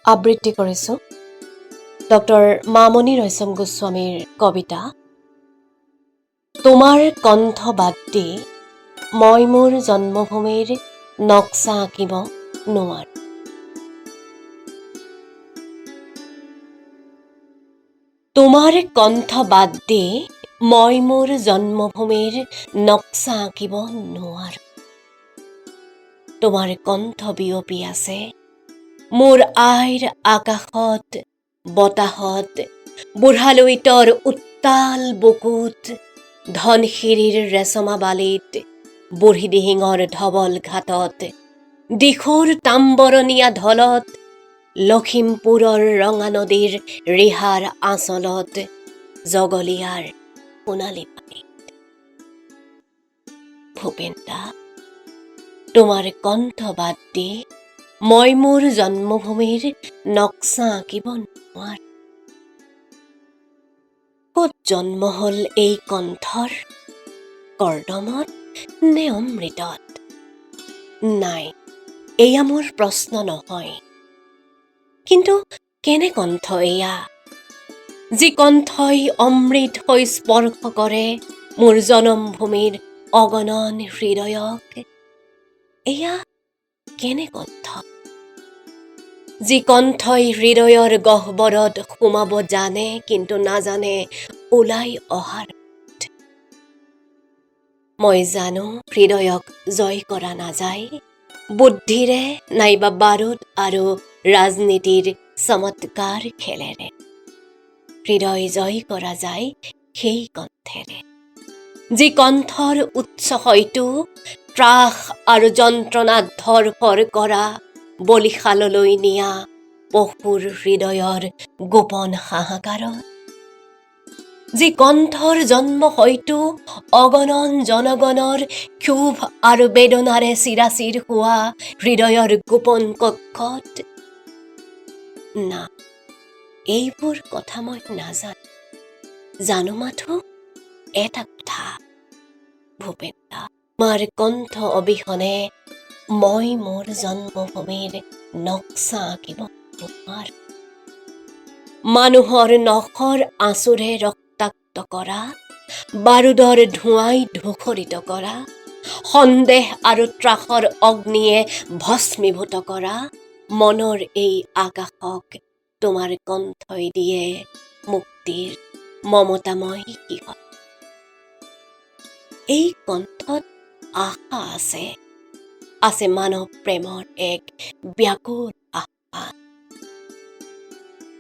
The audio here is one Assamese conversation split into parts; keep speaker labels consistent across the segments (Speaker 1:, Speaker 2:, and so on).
Speaker 1: আবৃত্তি কৰিছোঁ ডক্টৰ মামনি ৰয়ছম গোস্বামীৰ কবিতা তোমাৰ কণ্ঠ বাদ দি মই মোৰ জন্মভূমিৰ নক্সা আঁকিব নোৱাৰো। তোমাৰ কণ্ঠ বাদ দি মই মোৰ জন্মভূমিৰ নক্সা আঁকিব নোৱাৰো। তোমাৰ কণ্ঠ বিয়পি আছে মোৰ আইৰ আকাশত বতাহত, বুঢ়ালৈতৰ উত্তাল বুকুত, ধনশিৰিৰ ৰেচমা বালিত, বুঢ়ীদিহিঙৰ ধবল ঘাটত, দিখৌৰ তাম্বৰণীয়া ঢলত, লখিমপুৰৰ ৰঙা নদীৰ ৰিহাৰ আঁচলত, জগলীয়াৰ সোণালী পানীত। ভূপেন দা, তোমাৰ কণ্ঠ বাদ দি মই মোৰ জন্মভূমিৰ নক্সা আঁকিব নোৱাৰো। ক'ত জন্ম হ'ল এই কণ্ঠৰ? কৰ্দমত নে অমৃতত? নাই, এয়া মোৰ প্ৰশ্ন নহয়। কিন্তু কেনে কণ্ঠ এয়া, যি কণ্ঠই অমৃত হৈ স্পৰ্শ কৰে মোৰ জনমভূমিৰ অগণন হৃদয়ক? এয়া কেনে কণ্ঠ, যি কণ্ঠই হৃদয়ৰ গহ্বৰত সোমাব জানে কিন্তু নাজানে ওলাই অহাৰ পথ? মই জানো হৃদয়ক জয় কৰা নাযায় বুদ্ধিৰে নাইবা বাৰুদ আৰু ৰাজনীতিৰ চমৎকাৰ খেলেৰে। হৃদয় জয় কৰা যায় সেই কণ্ঠেৰে, যি কণ্ঠৰ উৎস হয়তো ত্ৰাস আৰু যন্ত্ৰণাত ধৰফৰ কৰা বলিশাললৈ নিয়া পশুৰ হৃদয়ৰ গোপন হাহাকাৰত, যি কণ্ঠৰ জন্ম হয়তো অগণন জনগণৰ ক্ষোভ আৰু বেদনাৰে চিৰাচিৰ হোৱা হৃদয়ৰ গোপন কক্ষত। না, এইবোৰ কথা মই নাজানো, জানো মাথো এটা কথা, ভূপেন দা, তোমাৰ কণ্ঠ অবিহনে মই মোৰ জন্মভূমিৰ নক্সা আঁকিব নোৱাৰো। মানুহৰ নখৰ আঁচোৰে ৰক্তাক্ত কৰা, বাৰুদৰ ধোঁৱাই ধূসৰিত কৰা, সন্দেহ আৰু ত্ৰাসৰ অগ্নিয়ে ভস্মীভূত কৰা মনৰ এই আকাশক তোমাৰ কণ্ঠই দিয়ে মুক্তিৰ মমতাময় কিহত। এই কণ্ঠত আশা আছে, আছে মানৱ প্ৰেমৰ এক ব্যাকুল আহ্বান।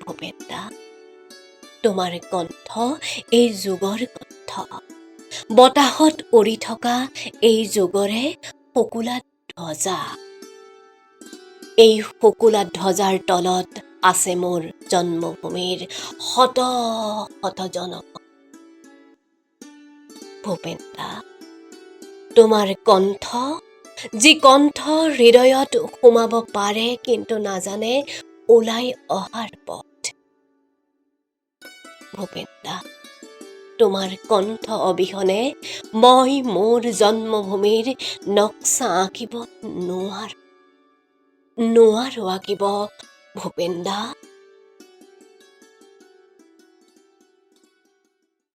Speaker 1: ভূপেন দা, তোমাৰ কণ্ঠ এই যুগৰ কণ্ঠ, বতাহত উৰি থকা এই যুগৰে শুকুলা ধ্বজা। এই শুকুলা ধ্বজাৰ তলত আছে মোৰ জন্মভূমিৰ শত শত জনগণ। ভূপেন দা, তোমাৰ কণ্ঠ, যি কণ্ঠ হৃদয়ত সোমাব পাৰে কিন্তু নাজানে ওলাই অহাৰ পথ। ভূপেন দা, তোমাৰ কণ্ঠ অবিহনে মই মোৰ জন্মভূমিৰ নক্সা আঁকিব নোৱাৰো আঁকিব ভূপেন দা।